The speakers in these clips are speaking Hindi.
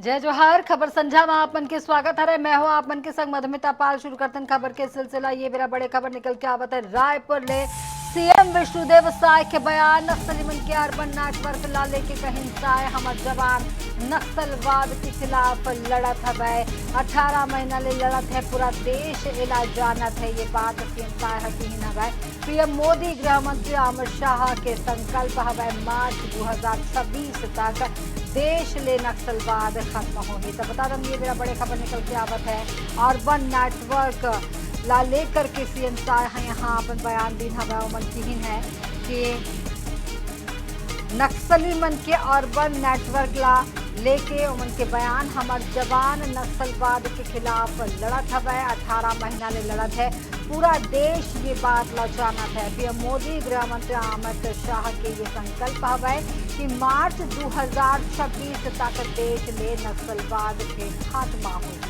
जय जोहार। खबर संझा में आपन के स्वागत है। मैं हूं आपन के संग मधुमिता पाल। शुरू करते खबर के सिलसिला। ये मेरा बड़े खबर निकल के आवत है रायपुर ले। सीएम विष्णुदेव साय के बयान, नक्सली मन के अर्बन नेटवर्क ला लेके कहीं साय हमर जवान नक्सलवाद के खिलाफ लड़त है। 18 महीना ले लड़त है पूरा देश, इला जानत है ये बात सीएम साय हकीन है। पीएम मोदी, गृह मंत्री अमित शाह के संकल्प है मार्च 2026 तक देश ले नक्सलवाद खत्म होगी। तो बता दें ये मेरा बड़े खबर निकल के आवत है अर्बन नेटवर्क ला लेकर के सीएम साय है यहाँ अपन बयान दिन हवा मन की ही है कि नक्सली मन के अर्बन नेटवर्क ला लेके उमन के बयान, हमार जवान नक्सलवाद के खिलाफ लड़त है। 18 महीना ले लड़त है पूरा देश, ये बात ला जानत है। पीएम मोदी, गृह मंत्री अमित शाह के ये संकल्प है कि मार्च 2026 तक देश ले नक्सलवाद के खात्मा होगी।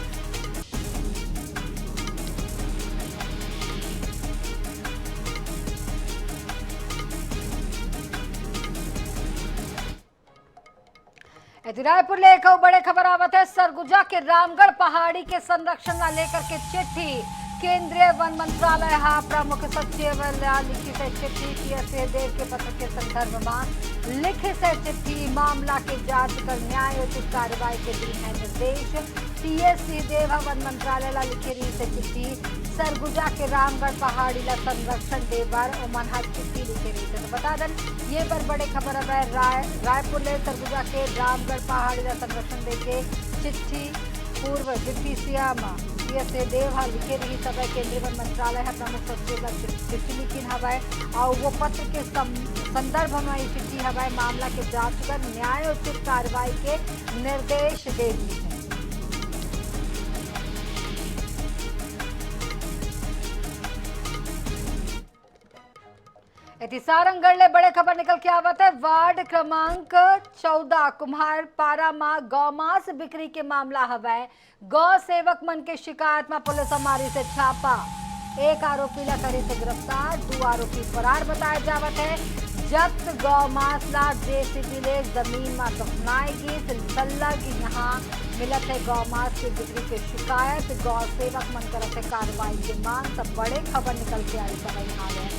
रायपुर ले एक बड़े खबर आवत है। सरगुजा के रामगढ़ पहाड़ी के संरक्षण ला लेकर के चिट्ठी केंद्रीय वन मंत्रालय प्रमुख सचिव लिखी से चिट्ठी पीएसए देव के पत्र के संदर्भ में लिखी से चिट्ठी मामला के जांच कर न्यायोचित कार्रवाई के दी है निर्देश। पीएसए देव वन मंत्रालय ला लिखी रही से चिट्ठी सरगुजा के रामगढ़ पहाड़ी ला संरक्षण देवर उमन चिट्ठी लिखी रही है। तो बता दें ये पर बड़े खबर है रायपुर ले सरगुजा के रामगढ़ पहाड़ी ला संरक्षण देके चिट्ठी पूर्व डिप्टी सीएम पीएसए देव लिखे रही सब केंद्रीय वन मंत्रालय है प्रमुख सचिव चिट्ठी लिखी हवा और वो पत्र के संदर्भ में ये चिट्ठी हवा मामला के जांच कर न्यायोचित कार्रवाई के निर्देश दे दी है। सारंगढ़ ले बड़े खबर निकल के आवत है। वार्ड क्रमांक 14 कुम्हार पारा में गौमांस बिक्री के मामला हवा गौ सेवक मन के शिकायत में पुलिस हमारी से छापा, एक आरोपी ला करे से गिरफ्तार, 2 आरोपी फरार बताया जावत है। जब्त गौमांस ला जेसीबी ले जमीन में दफनाएगी। संलग यहाँ मिलत है गौमांस की बिक्री की शिकायत, गौ सेवक मन करत है कार्रवाई की मांग। सब बड़े खबर निकल के आई सब यहाँ है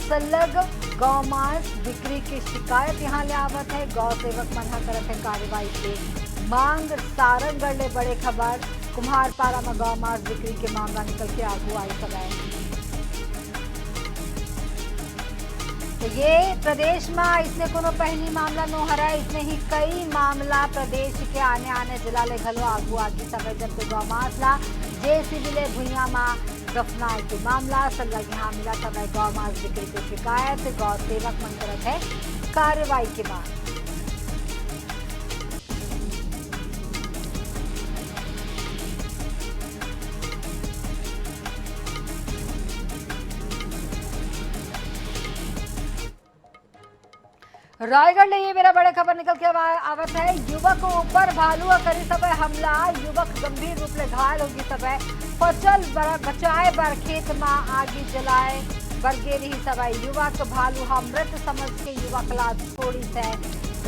संलग गौमांस बिक्री की शिकायत यहाँ ले आवत है, गौ सेवक मना करत है कार्रवाई की मांग। सारंगढ़ ले बड़े खबर कुम्हारपारा में गौमांस बिक्री के मामला निकल के आगू आई सब है। तो ये प्रदेश में इसने कोनो पहली मामला नो हरा, इसने ही कई मामला प्रदेश के आने आने जिला ले घलो आगू आगी सब है। जबकि गौमांस ला जेसीबी ले भुइया में दफनाए के मामला संलग यहाँ मिला था गौमांस बिक्री की शिकायत, गौ सेवक मन करत है कार्रवाई के बाद। रायगढ़ ले ये मेरा बड़े खबर निकल के आवत है। युवक ऊपर भालू करी सब हमला, युवक गंभीर रूप से घायल होगी सब फसल बचाए बर खेत में आगे जलाए बरगेरी सब युवक भालू मृत समझ के युवक ला छोड़ी से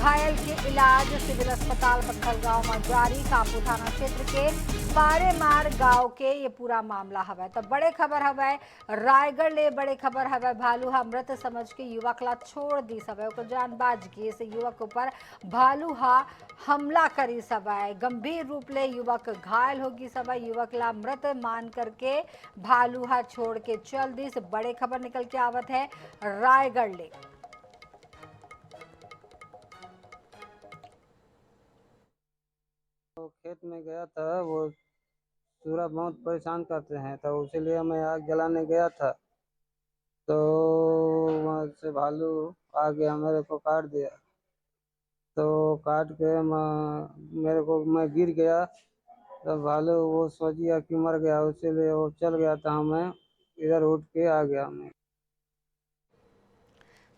घायल के इलाज सिविल अस्पताल पत्थलगांव में जारी। कापू थाना क्षेत्र के पारेमार गांव के ये पूरा मामला हवा। तो बड़े खबर हवा रायगढ़ ले बड़े खबर हवा भालू मृत समझ के युवक ला छोड़ दी सब जानबाज की से युवक ऊपर भालू हमला करी सब गंभीर रूप ले युवक घायल होगी सब युवक ला मृत मान करके भालू छोड़ के चल दी। बड़े खबर निकल के आवत है रायगढ़ ले। तो खेत में गया था, वो सूरा बहुत परेशान करते हैं, तो इसीलिए मैं आग जलाने गया था तो वहाँ से भालू आ गया, मेरे को काट दिया। तो काट के मैं गिर गया, तो भालू वो सोचिया कि मर गया, इसीलिए वो चल गया था। मैं इधर उठ के आ गया मैं।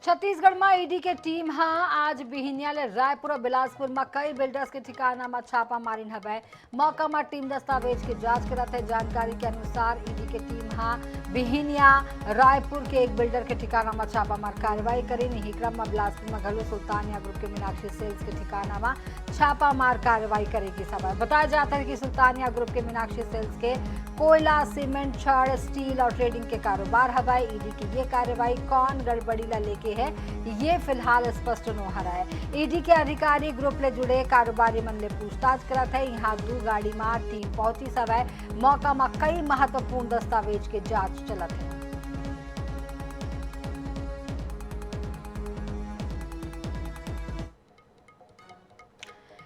छत्तीसगढ़ में ईडी के टीम आज बिहिनिया ले रायपुर और बिलासपुर में कई बिल्डर्स के ठिकाना में छापा मारिन हवे। मौका में टीम दस्तावेज की जांच करत है। जानकारी के अनुसार ईडी के टीम बिहिनिया रायपुर के एक बिल्डर के ठिकाना में छापा मार कार्रवाई करी। यही क्रम में बिलासपुर में घलो सुल्तानिया ग्रुप के मीनाक्षी सेल्स के ठिकाना में छापा मार कार्रवाई करेगी। समय बताया जाता है कि सुल्तानिया ग्रुप के मीनाक्षी सेल्स के कोयला, सीमेंट, छड़, स्टील और ट्रेडिंग के कारोबार हवा। ईडी की ये कार्रवाई कौन गड़बड़ी ला लेके है ये फिलहाल स्पष्ट न हो रहा है। ईडी के अधिकारी ग्रुप ले जुड़े कारोबारी मन ले पूछताछ करत है। यहाँ 2 गाड़ी में टीम पहुंची सवै। मौका में कई महत्वपूर्ण दस्तावेज के जांच चलत है।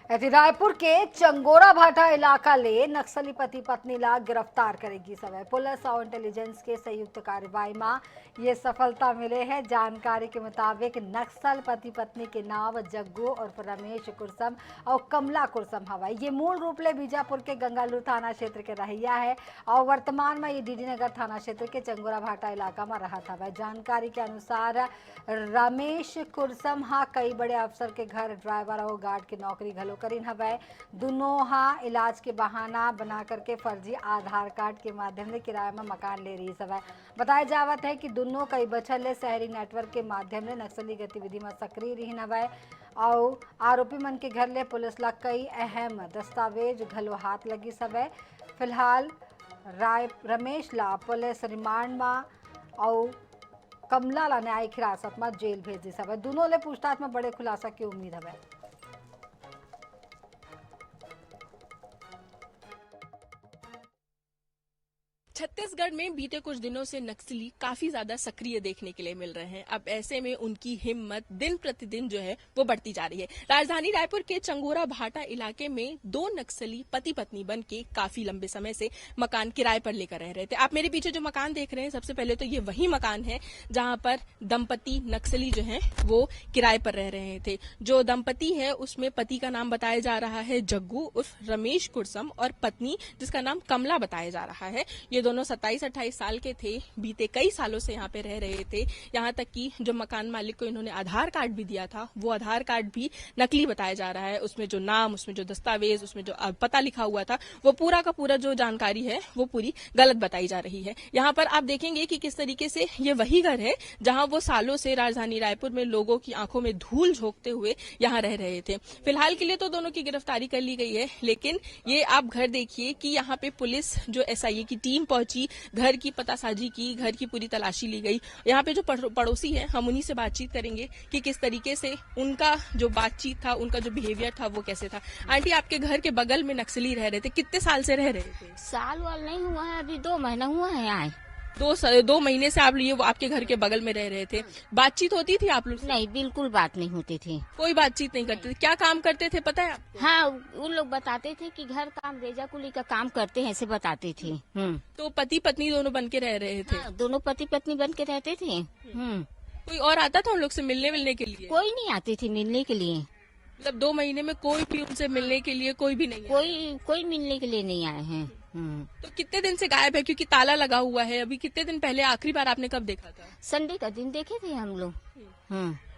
रायपुर के चंगोरा भाटा इलाका ले नक्सली पति पत्नी ला गिरफ्तार करेगी। समय पुलिस और इंटेलिजेंस के संयुक्त कार्रवाई में ये सफलता मिले है। जानकारी के मुताबिक नक्सल पति पत्नी के नाम जग्गू और रमेश कुरसम और कमला कुरसम हवा। ये मूल रूप ले बीजापुर के गंगालूर थाना क्षेत्र के रहिया है और वर्तमान में ये डीडी नगर थाना क्षेत्र के चंगोरा भाटा इलाका में रहा था। जानकारी के अनुसार रमेश कुरसम कई बड़े अफसर के घर ड्राइवर और गार्ड की नौकरी घलो करीन हवै। दोनों इलाज के बहाना बना करके फर्जी आधार कार्ड के माध्यम से किराए में मकान ले रही हवै। बताया जावत है कि दोनों कई बछर ले शहरी नेटवर्क के माध्यम से नक्सली गतिविधि में सक्रिय रही हवै और आरोपी मन के घर ले पुलिस ला कई अहम दस्तावेज घलो हाथ लगी हवै। फिलहाल रमेश ला पुलिस रिमांड में और कमला ला न्यायिक हिरासत में जेल भेज दी हवै। दोनों ले पूछताछ में बड़े खुलासा की उम्मीद हवै। छत्तीसगढ़ में बीते कुछ दिनों से नक्सली काफी ज्यादा सक्रिय देखने के लिए मिल रहे हैं। अब ऐसे में उनकी हिम्मत दिन प्रतिदिन जो है वो बढ़ती जा रही है। राजधानी रायपुर के चंगोरा भाटा इलाके में 2 नक्सली पति पत्नी बन के काफी लंबे समय से मकान किराए पर लेकर रह रहे थे। आप मेरे पीछे जो मकान देख रहे हैं, सबसे पहले तो ये वही मकान है जहां पर दंपति नक्सली जो है वो किराए पर रह रहे थे। जो दंपति है उसमें पति का नाम बताया जा रहा है जग्गू उर्फ रमेश कुरसम और पत्नी जिसका नाम कमला बताया जा रहा है। ये दोनों 27-28 साल के थे। बीते कई सालों से यहाँ पे रह रहे थे। यहाँ तक कि जो मकान मालिक को इन्होंने आधार कार्ड भी दिया था वो आधार कार्ड भी नकली बताया जा रहा है। उसमें जो नाम, उसमें जो दस्तावेज, उसमें जो पता लिखा हुआ था वो पूरा का पूरा जो जानकारी है वो पूरी गलत बताई जा रही है। यहाँ पर आप देखेंगे कि किस तरीके से ये वही घर है जहाँ वो सालों से राजधानी रायपुर में लोगों की आंखों में धूल झोंकते हुए यहाँ रह रहे थे। फिलहाल के लिए तो दोनों की गिरफ्तारी कर ली गई है, लेकिन ये आप घर देखिए कि यहाँ पे पुलिस जो SIA की टीम पहुंची, घर की पतासाजी की, घर की पूरी तलाशी ली गई। यहाँ पे जो पड़ोसी हैं हम उन्हीं से बातचीत करेंगे कि किस तरीके से उनका जो बातचीत था, उनका जो बिहेवियर था वो कैसे था। आंटी, आपके घर के बगल में नक्सली रह रहे थे, कितने साल से रह रहे थे? साल वाल नहीं हुआ है, अभी 2 महीना हुआ है आए। 2 महीने से आप ये आपके घर के बगल में रह रहे थे। बातचीत होती थी आप लोग से? नहीं, बिल्कुल बात नहीं होती थी। कोई बातचीत नहीं करते थे? क्या काम करते थे पता है आपको? हाँ, उन लोग बताते थे कि घर काम रेजा कुली का काम करते हैं, ऐसे बताते थे। तो पति पत्नी दोनों बन के रह रहे थे? हाँ, दोनों पति पत्नी बन के रहते थे। कोई और आता था उन लोग से मिलने के लिए? कोई नहीं आती थी मिलने के लिए। मतलब 2 महीने में कोई भी उनसे मिलने के लिए कोई भी नहीं? कोई मिलने के लिए नहीं आए हैं। तो कितने दिन से गायब है? क्योंकि ताला लगा हुआ है। अभी कितने दिन पहले आखिरी बार आपने कब देखा था? संडे का दिन देखे थे हम लोग।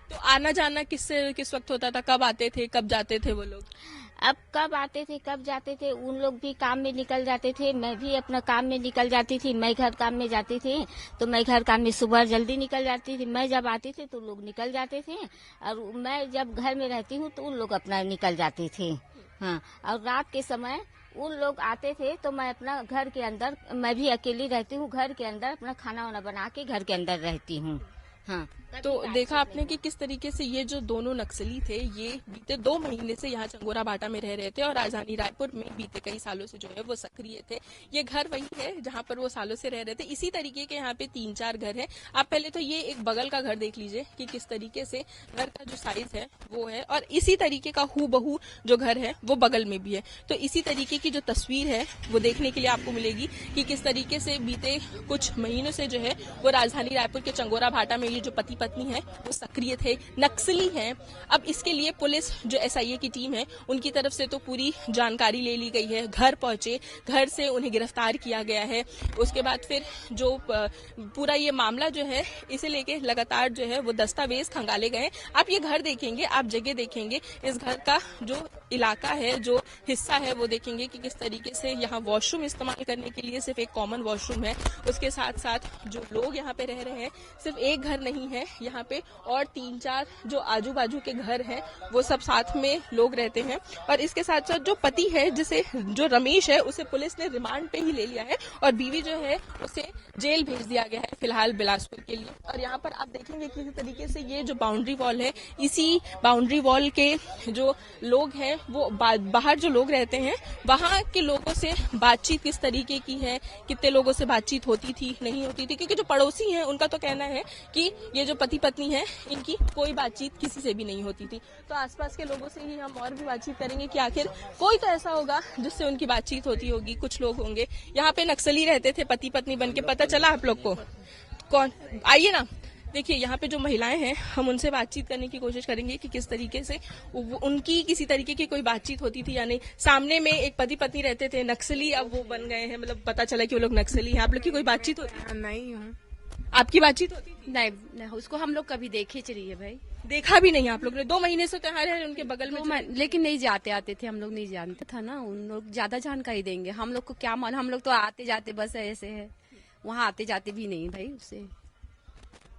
तो आना जाना किस वक्त होता था? कब आते थे, कब जाते थे वो लोग? अब कब आते थे कब जाते थे, उन लोग भी काम में निकल जाते थे, मैं भी अपना काम में निकल जाती थी। मैं घर काम में जाती थी तो मैं घर काम में सुबह जल्दी निकल जाती थी। मैं जब आती थी तो लोग निकल जाते थे और मैं जब घर में रहती हूँ तो उन लोग अपना निकल जाते थे। हाँ, और रात के समय उन लोग आते थे तो मैं अपना घर के अंदर, मैं भी अकेली रहती हूँ, घर के अंदर अपना खाना वाना बना के घर के अंदर रहती हूँ। हाँ, तो देखा आपने कि किस तरीके से ये जो दोनों नक्सली थे ये बीते 2 महीने से यहाँ चंगोरा भाटा में रह रहे थे और राजधानी रायपुर में बीते कई सालों से जो है वो सक्रिय थे। ये घर वही है जहाँ पर वो सालों से रह रहे थे। इसी तरीके के यहाँ पे 3-4 घर हैं। आप पहले तो ये एक बगल का घर देख लीजिए कि किस तरीके से घर का जो साइज है वो है, और इसी तरीके का हूबहू जो घर है वो बगल में भी है। तो इसी तरीके की जो तस्वीर है वो देखने के लिए आपको मिलेगी कि किस तरीके से बीते कुछ महीनों से जो है वो राजधानी रायपुर के चंगोरा भाटा में ये जो पति पत्नी हैं वो सक्रिय थे, नक्सली हैं। अब इसके लिए पुलिस जो एसआईए की टीम है उनकी तरफ से तो पूरी जानकारी ले ली गई है, घर पहुंचे, घर से उन्हें गिरफ्तार किया गया है। उसके बाद फिर जो पूरा ये मामला जो है इसे लेके लगातार जो है वो दस्तावेज खंगाले गए। आप ये घर देखेंगे, आप जगह देखेंगे, इस घर का जो इलाका है, जो हिस्सा है वो देखेंगे कि किस तरीके से यहाँ वॉशरूम इस्तेमाल करने के लिए सिर्फ एक कॉमन वॉशरूम है। उसके साथ साथ जो लोग यहाँ पे रह रहे हैं, सिर्फ एक घर नहीं है यहाँ पे, और 3-4 जो आजू बाजू के घर हैं वो सब साथ में लोग रहते हैं। और इसके साथ साथ जो पति है, जिसे जो रमेश है, उसे पुलिस ने रिमांड पे ही ले लिया है और बीवी जो है उसे जेल भेज दिया गया है फिलहाल बिलासपुर के लिए। और यहाँ पर आप देखेंगे किसी तरीके से ये जो बाउंड्री वॉल है, इसी बाउंड्री वॉल के जो लोग हैं वो बाहर जो लोग रहते हैं वहां के लोगों से बातचीत किस तरीके की है, कितने लोगों से बातचीत होती थी, नहीं होती थी, क्योंकि जो पड़ोसी हैं उनका तो कहना है कि ये जो पति पत्नी है इनकी कोई बातचीत किसी से भी नहीं होती थी। तो आसपास के लोगों से ही हम और भी बातचीत करेंगे कि आखिर कोई तो ऐसा होगा जिससे उनकी बातचीत होती होगी। कुछ लोग होंगे यहाँ पे नक्सली रहते थे पति पत्नी बनके, पता चला आप लोग को? कौन? आइए ना, देखिए यहाँ पे जो महिलाएं हैं हम उनसे बातचीत करने की कोशिश करेंगे कि किस तरीके से उनकी किसी तरीके की कोई बातचीत होती थी या नहीं। सामने में एक पति पत्नी रहते थे, नक्सली अब वो बन गए हैं, मतलब पता चला कि वो लोग नक्सली हैं। आप लोग की कोई बातचीत होती है? नहीं हूँ। आपकी बातचीत होती थी? नहीं, उसको हम लोग कभी देखे चलिए है भाई। देखा भी नहीं आप लोग ने? 2 महीने से त्योहार है उनके बगल में लेकिन नहीं जाते आते थे, हम लोग नहीं जानते था ना, उन लोग ज्यादा जानकारी देंगे। हम लोग को क्या मालूम, हम लोग तो आते जाते बस ऐसे है, वहाँ आते जाते भी नहीं भाई उससे।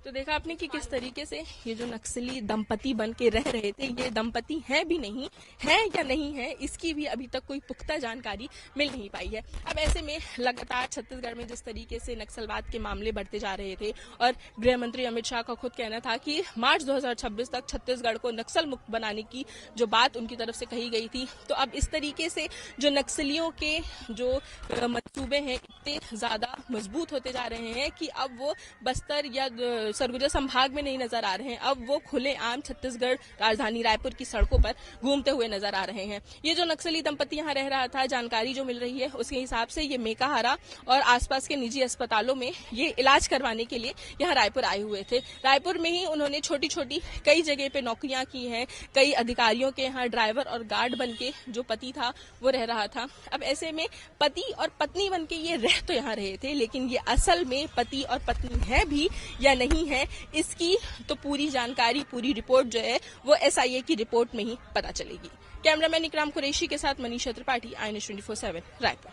तो देखा आपने कि किस तरीके से ये जो नक्सली दंपति बन के रह रहे थे, ये दंपति हैं भी नहीं, है या नहीं है, इसकी भी अभी तक कोई पुख्ता जानकारी मिल नहीं पाई है। अब ऐसे में लगातार छत्तीसगढ़ में जिस तरीके से नक्सलवाद के मामले बढ़ते जा रहे थे और गृह मंत्री अमित शाह का खुद कहना था कि मार्च 2026 तक छत्तीसगढ़ को नक्सल मुक्त बनाने की जो बात उनकी तरफ से कही गई थी, तो अब इस तरीके से जो नक्सलियों के जो मंसूबे हैं इतने ज्यादा मजबूत होते जा रहे हैं कि अब वो बस्तर या सरगुजा संभाग में नहीं नजर आ रहे हैं, अब वो खुलेआम छत्तीसगढ़ राजधानी रायपुर की सड़कों पर घूमते हुए नजर आ रहे हैं। ये जो नक्सली दंपति यहाँ रह रहा था, जानकारी जो मिल रही है उसके हिसाब से ये मेकाहारा और आसपास के निजी अस्पतालों में ये इलाज करवाने के लिए यहाँ रायपुर आए हुए थे। रायपुर में ही उन्होंने छोटी छोटी कई जगह पे नौकरियां की हैं, कई अधिकारियों के यहाँ ड्राइवर और गार्ड बन के जो पति था वो रह रहा था। अब ऐसे में पति और पत्नी बन के ये रह तो यहाँ रहे थे, लेकिन ये असल में पति और पत्नी है भी या नहीं है, इसकी तो पूरी जानकारी, पूरी रिपोर्ट जो है वो एसआईए की रिपोर्ट में ही पता चलेगी। कैमरामैन इकराम कुरैशी के साथ मनीषा त्रिपाठी, INS 24/7 रायपुर।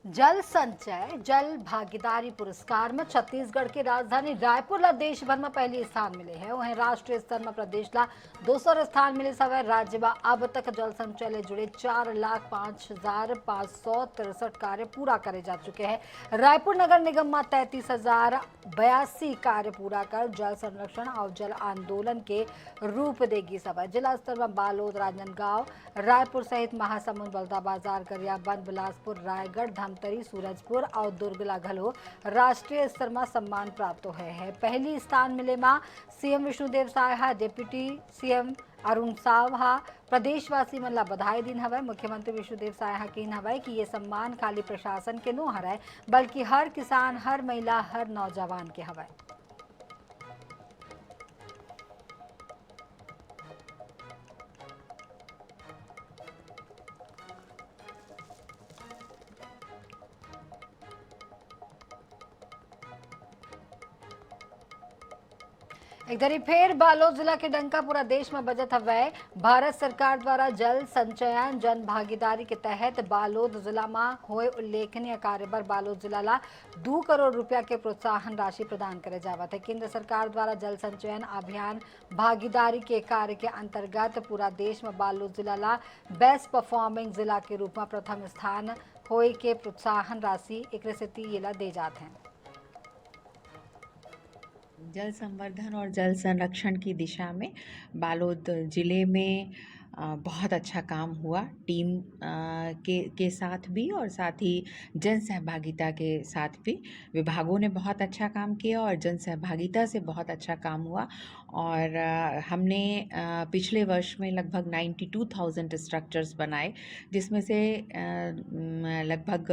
जल संचय जल भागीदारी पुरस्कार में छत्तीसगढ़ की राजधानी रायपुर ला देश भर में पहली स्थान मिले हैं। वहीं राष्ट्रीय स्तर में प्रदेश ला 200 स्थान मिले सवै। राज्य में अब तक जल संचय ले जुड़े 4,05,563 कार्य पूरा करे जा चुके हैं। रायपुर नगर निगम में 33,082 कार्य पूरा कर जल संरक्षण और जल आंदोलन के रूप देगी सवै। जिला स्तर में बालोद, राजनांदगांव, रायपुर सहित महासमुंद, बलौदाबाजार, गरियाबंद, बिलासपुर, रायगढ़, धमतरी, सूरजपुर और दुर्ग घलो राष्ट्रीय स्तर में सम्मान प्राप्त हुए हैं। पहली स्थान मिले में CM Vishnudeo Sai, deputy CM Arun Sao प्रदेशवासी मन ला बधाई दिन हवै। मुख्यमंत्री विष्णुदेव साय कहन हवै कि ये सम्मान खाली प्रशासन के नो हरय, बल्कि हर किसान, हर महिला, हर नौजवान के हवै। एक दरी फेर बालोद जिला के डंका पूरा देश में बजत हवै। भारत सरकार द्वारा जल संचयन जन भागीदारी के तहत बालोद जिला में हुए उल्लेखनीय कार्य पर बालोद जिला ला 2 करोड़ रुपया के प्रोत्साहन राशि प्रदान करे जावत है। केंद्र सरकार द्वारा जल संचयन अभियान भागीदारी के कार्य के अंतर्गत पूरा देश में बालोद जिला ला बेस्ट परफॉर्मिंग जिला के रूप में प्रथम स्थान होए के प्रोत्साहन राशि एक ला दे जाते हैं। जल संवर्धन और जल संरक्षण की दिशा में बालोद जिले में बहुत अच्छा काम हुआ टीम के साथ भी और साथ ही जन सहभागिता के साथ भी। विभागों ने बहुत अच्छा काम किया और जन सहभागिता से बहुत अच्छा काम हुआ और हमने पिछले वर्ष में लगभग 92,000 स्ट्रक्चर्स बनाए, जिसमें से लगभग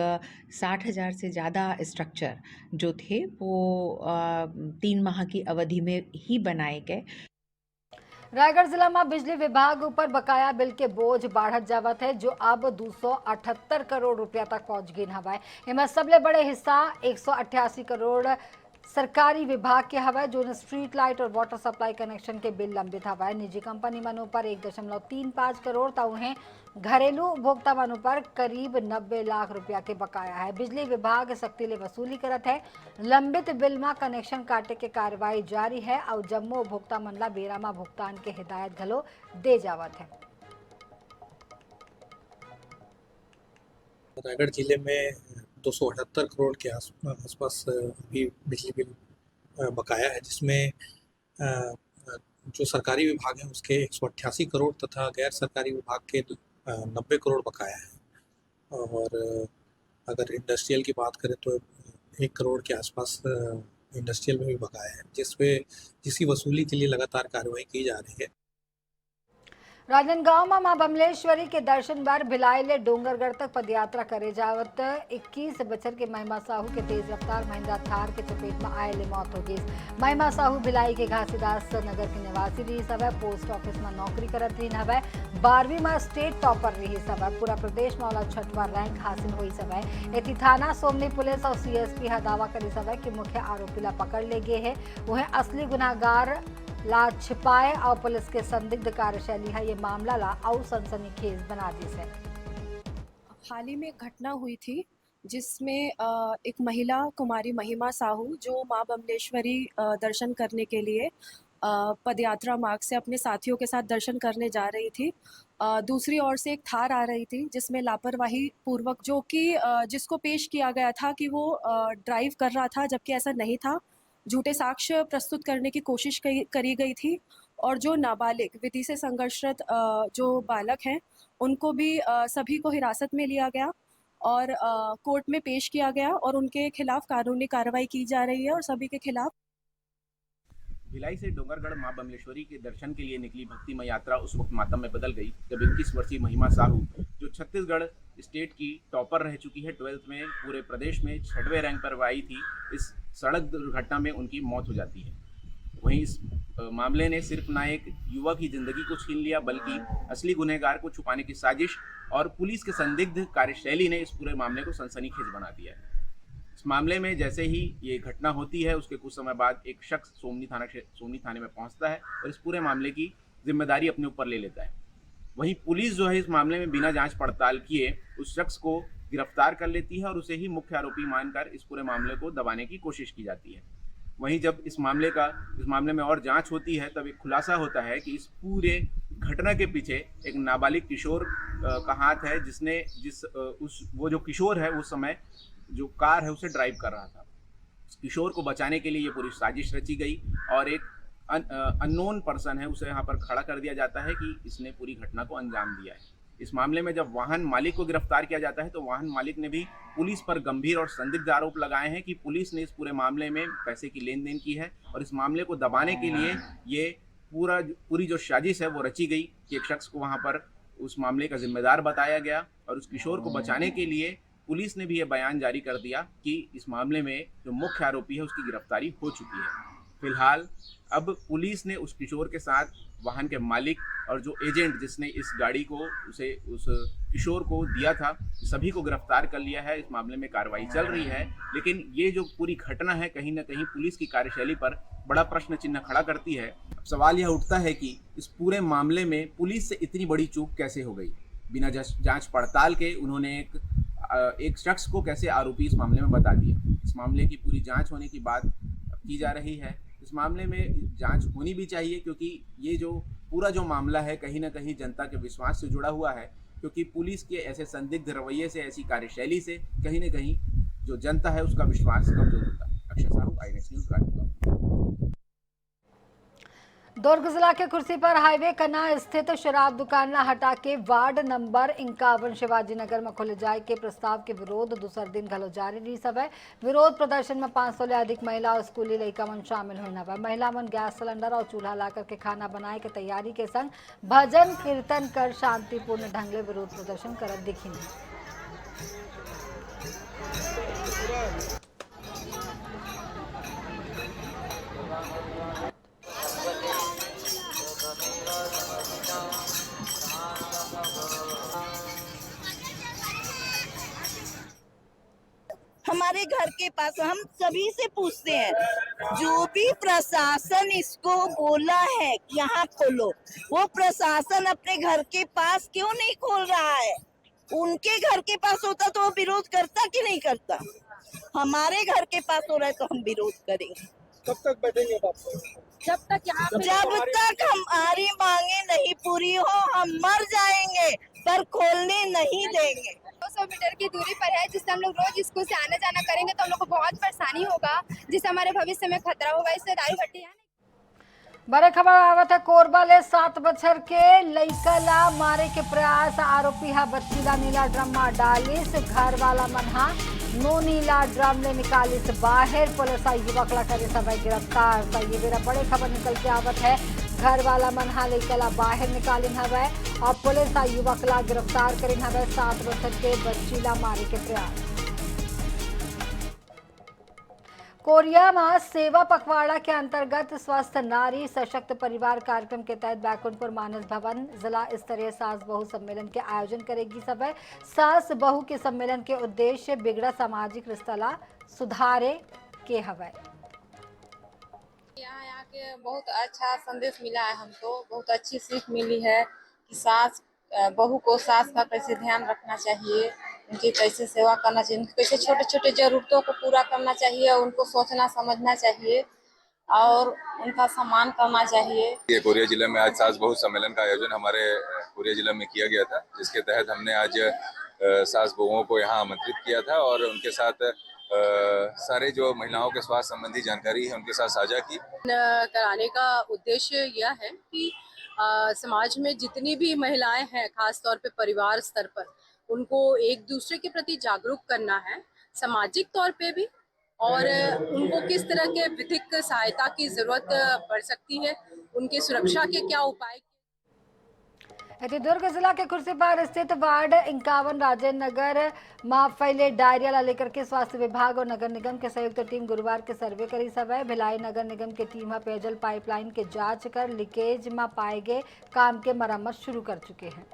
60,000 से ज़्यादा स्ट्रक्चर जो थे वो 3 माह की अवधि में ही बनाए गए। रायगढ़ जिला में बिजली विभाग ऊपर बकाया बिल के बोझ बढ़त जावत है, जो अब 278 करोड़ रुपया तक पहुंच गई हवा। इनमें सबले बड़े हिस्सा 188 करोड़ सरकारी विभाग के हवा, जो स्ट्रीट लाइट और वाटर सप्लाई कनेक्शन के बिल लंबित हवा। निजी कंपनी मनों पर 1.35 करोड़ तो उन्हें घरेलू उपभोक्ता मनों पर करीब 90 लाख रुपया के बकाया है। बिजली विभाग सख्ती वसूली करत है। लंबित बिल में कनेक्शन काटे के कार्रवाई जारी है और जम्मू उपभोक्ता मनला बेरा में भुगतान के हिदायत घलो दे जावत है। रायगढ़ जिले में 278 करोड़ के आसपास अभी बिजली बिल बकाया है, जिसमें जो सरकारी विभाग है उसके 188 करोड़ तथा गैर सरकारी विभाग के 90 करोड़ बकाया है। और अगर इंडस्ट्रियल की बात करें तो 1 करोड़ के आसपास इंडस्ट्रियल में भी बकाया है, जिसकी वसूली के लिए लगातार कार्रवाई की जा रही है। राजनांदगांव में मां बमलेश्वरी के दर्शन बार भिलाई डोंगरगढ़ तक पदयात्रा करे जावत 21 बछर के महिमा साहू के तेज रफ्तार महिंद्रा थार के चपेट में आए मौत हो गई। महिमा साहू भिलाई के घासीदास नगर के निवासी रही सब, पोस्ट ऑफिस में नौकरी करत रही हवे। 12वीं में स्टेट टॉपर रही सब, पूरा प्रदेश में वाला 6वां रैंक हासिल हुई सब। एती थाना सोमनी पुलिस और CSP हा दावा करी सब कि मुख्य आरोपी ला पकड़ ले गए है। वह असली गुनाहगार ला छिपाए और पुलिस के संदिग्ध कार्यशैली है ये मामला ला और सनसनीखेज बना दी है। हाल ही में एक घटना हुई थी जिसमें एक महिला कुमारी महिमा साहू जो मां बमलेश्वरी दर्शन करने के लिए पदयात्रा मार्ग से अपने साथियों के साथ दर्शन करने जा रही थी। दूसरी ओर से एक थार आ रही थी जिसमें लापरवाही पूर्वक जो कि जिसको पेश किया गया था कि वो ड्राइव कर रहा था, जबकि ऐसा नहीं था। झूठे साक्ष्य प्रस्तुत करने की कोशिश करी गई थी और जो नाबालिग विधि से संघर्षरत जो बालक हैं उनको भी सभी को हिरासत में लिया गया और कोर्ट में पेश किया गया और उनके खिलाफ कानूनी कार्रवाई की जा रही है और सभी के खिलाफ। भिलाई से डोंगरगढ़ मां बमलेश्वरी के दर्शन के लिए निकली भक्तिमय यात्रा उस वक्त मातम में बदल गई जब 21 वर्षीय महिमा साहू, जो छत्तीसगढ़ स्टेट की टॉपर रह चुकी है, 12th में पूरे प्रदेश में 6वें रैंक पर आई थी, इस सड़क दुर्घटना में उनकी मौत हो जाती है। वहीं इस मामले ने सिर्फ ना एक युवक की जिंदगी को छीन लिया, बल्कि असली गुनहगार को छुपाने की साजिश और पुलिस के संदिग्ध कार्यशैली ने इस पूरे मामले को सनसनीखेज बना दिया है। इस मामले में जैसे ही ये घटना होती है उसके कुछ समय बाद एक शख्स सोमनी थाने में पहुंचता है और इस पूरे मामले की जिम्मेदारी अपने ऊपर ले लेता है। वहीं पुलिस जो है इस मामले में बिना जांच पड़ताल किए उस शख्स को गिरफ्तार कर लेती है और उसे ही मुख्य आरोपी मानकर इस पूरे मामले को दबाने की कोशिश की जाती है। वहीं जब इस मामले में और जांच होती है तब एक खुलासा होता है कि इस पूरे घटना के पीछे एक नाबालिग किशोर का हाथ है, वो जो किशोर है उस समय जो कार है उसे ड्राइव कर रहा था। इस किशोर को बचाने के लिए ये पूरी साजिश रची गई और एक अननोन पर्सन है उसे यहाँ पर खड़ा कर दिया जाता है कि इसने पूरी घटना को अंजाम दिया है। इस मामले में जब वाहन मालिक को गिरफ्तार किया जाता है तो वाहन मालिक ने भी पुलिस पर गंभीर और संदिग्ध आरोप लगाए हैं कि पुलिस ने इस पूरे मामले में पैसे की लेन देन की है और इस मामले को दबाने के लिए ये पूरी जो साजिश है वो रची गई कि एक शख्स को वहाँ पर उस मामले का जिम्मेदार बताया गया और उस किशोर को बचाने के लिए पुलिस ने भी ये बयान जारी कर दिया कि इस मामले में जो मुख्य आरोपी है उसकी गिरफ्तारी हो चुकी है। फिलहाल अब पुलिस ने उस किशोर के साथ वाहन के मालिक और जो एजेंट जिसने इस गाड़ी को उस किशोर को दिया था, सभी को गिरफ्तार कर लिया है। इस मामले में कार्रवाई चल रही है, लेकिन ये जो पूरी घटना है कहीं ना कहीं पुलिस की कार्यशैली पर बड़ा प्रश्न चिन्ह खड़ा करती है। अब सवाल यह उठता है कि इस पूरे मामले में पुलिस से इतनी बड़ी चूक कैसे हो गई। बिना जांच पड़ताल के उन्होंने एक शख्स को कैसे आरोपी इस मामले में बता दिया। इस मामले की पूरी जांच होने की बात की जा रही है। इस मामले में जांच होनी भी चाहिए क्योंकि ये जो पूरा जो मामला है कहीं ना कहीं जनता के विश्वास से जुड़ा हुआ है, क्योंकि पुलिस के ऐसे संदिग्ध रवैये से, ऐसी कार्यशैली से कहीं ना कहीं जो जनता है उसका विश्वास कमजोर होता है। Akshay Sahu, INX news, Rajnandgaon. दुर्ग जिला के कुर्सी पर हाईवे कन्ना स्थित शराब दुकान हटा के वार्ड नंबर 51 शिवाजी नगर में खोले जाए के प्रस्ताव के विरोध दूसर दिन घलो जारी रही सब है। विरोध प्रदर्शन में 500 से अधिक महिला और स्कूली लड़का मन शामिल हुई हवा। महिला मन गैस सिलेंडर और चूल्हा ला करके खाना बनाए के तैयारी के संग भजन कीर्तन कर शांतिपूर्ण ढंग से विरोध प्रदर्शन करत दिखी। हमारे घर के पास हम सभी से पूछते हैं, जो भी प्रशासन इसको बोला है यहाँ खोलो, वो प्रशासन अपने घर के पास क्यों नहीं खोल रहा है? उनके घर के पास होता तो वो विरोध करता कि नहीं करता? हमारे घर के पास हो रहा है तो हम विरोध करेंगे। कब तक बैठेंगे बाप? जब तक हमारी मांगे नहीं पूरी हो हम मर जाएंगे, पर खोलने नहीं देंगे। 200 मीटर की दूरी पर है, जिससे हम लोग रोज स्कूल से आना जाना करेंगे तो हम लोग को बहुत परेशानी होगा, जिससे हमारे भविष्य में खतरा होगा। इससे दारू भट्टी है। बड़े खबर आवत है कोरबा ले 7 बछर के लइका ला मारे के प्रयास आरोपी हा बच्ची ला नीला ड्रम में डालिस। घर वाला मनहा नो नीला ड्रम ले निकालिस बाहर। पुलिस युवक ला करे सब गिरफ्तार। तो ये मेरा बड़े खबर निकल के आवत है। घर वाला मनहा लइका ला बाहर निकालिन हवे और पुलिस युवक ला गिरफ्तार करिन हवे। 7 बछर के बच्ची ला मारे के प्रयास। कोरिया में सेवा पखवाड़ा के अंतर्गत स्वस्थ नारी सशक्त परिवार कार्यक्रम के तहत बैकुंठपुर मानस भवन जिला स्तरीय सास बहू सम्मेलन के आयोजन करेगी। सब सास बहू के सम्मेलन के उद्देश्य बिगड़ा सामाजिक रिश्ता सुधारे के हवे। यहाँ के बहुत अच्छा संदेश मिला है, हमको बहुत अच्छी सीख मिली है कि सास बहू को सास का कैसे ध्यान रखना चाहिए, उनकी कैसे सेवा करना चाहिए, उनकी कैसे छोटे छोटे जरूरतों को पूरा करना चाहिए, उनको सोचना समझना चाहिए और उनका सम्मान करना चाहिए। ये कोरिया जिले में आज सास बहू सम्मेलन का आयोजन हमारे कोरिया जिले में किया गया था, जिसके तहत हमने आज सास बहुओं को यहाँ आमंत्रित किया था और उनके साथ सारे जो महिलाओं के स्वास्थ्य संबंधी जानकारी है उनके साथ साझा की। कराने का उद्देश्य यह है कि समाज में जितनी भी महिलाएं हैं, खास तौर पे परिवार स्तर पर, उनको एक दूसरे के प्रति जागरूक करना है, सामाजिक तौर पे भी, और उनको किस तरह के विधिक सहायता की जरूरत पड़ सकती है, उनकी सुरक्षा के क्या उपाय। दुर्ग जिला के कुर्सी पर स्थित वार्ड 51 राजेंद्र नगर में फैले डायरिया ला लेकर के स्वास्थ्य विभाग और नगर निगम के संयुक्त टीम गुरुवार के सर्वे करी। सब भिलाई नगर निगम के टीम पेयजल पाइपलाइन के जांच कर लीकेज में पाए गए काम के मरम्मत शुरू कर चुके हैं।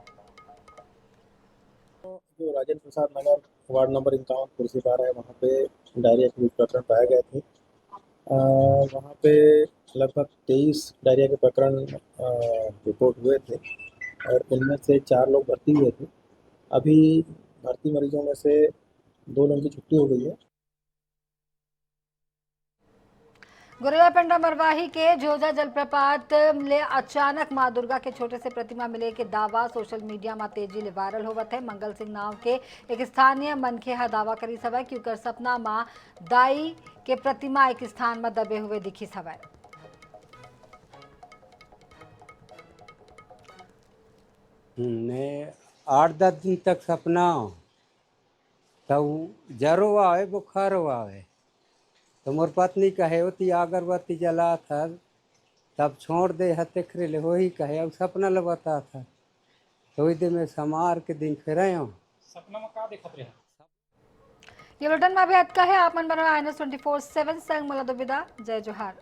जो राजेंद्र प्रसाद नगर वार्ड नंबर 51 कुर्सी पर है, वहाँ पे डायरिया के प्रकरण पाए गए थे। वहाँ पे लगभग 23 डायरिया के प्रकरण रिपोर्ट हुए थे और इनमें से 4 लोग भर्ती हुए थे। अभी भर्ती मरीजों में से 2 लोगों की छुट्टी हो गई है। गुरुलापिंडा मरवाही के झोजा जलप्रपात ले अचानक मां दुर्गा के छोटे से प्रतिमा मिले के दावा सोशल मीडिया में तेजी ले वायरल होवत है। मंगल सिंह नाव के एक स्थानीय मनखे हा दावा करी सब क्योंकि सपना मां दाई के प्रतिमा एक स्थान में दबे हुए दिखी सब। ने 8-10 दिन तक सपना तो जरो आवे बुखारो आवे, तो मोर पत्नी कहे होती अगरबत्ती जला था तब छोड़ दे हते ले वही कहे अब सपना ल बता था तो दिन में समार के दिन फिर सपना में का देखत रहे। ये बुलेटिन में अभी अटका है। आप मन बना INS 24/7 संग मला दुबिदा। जय जोहार।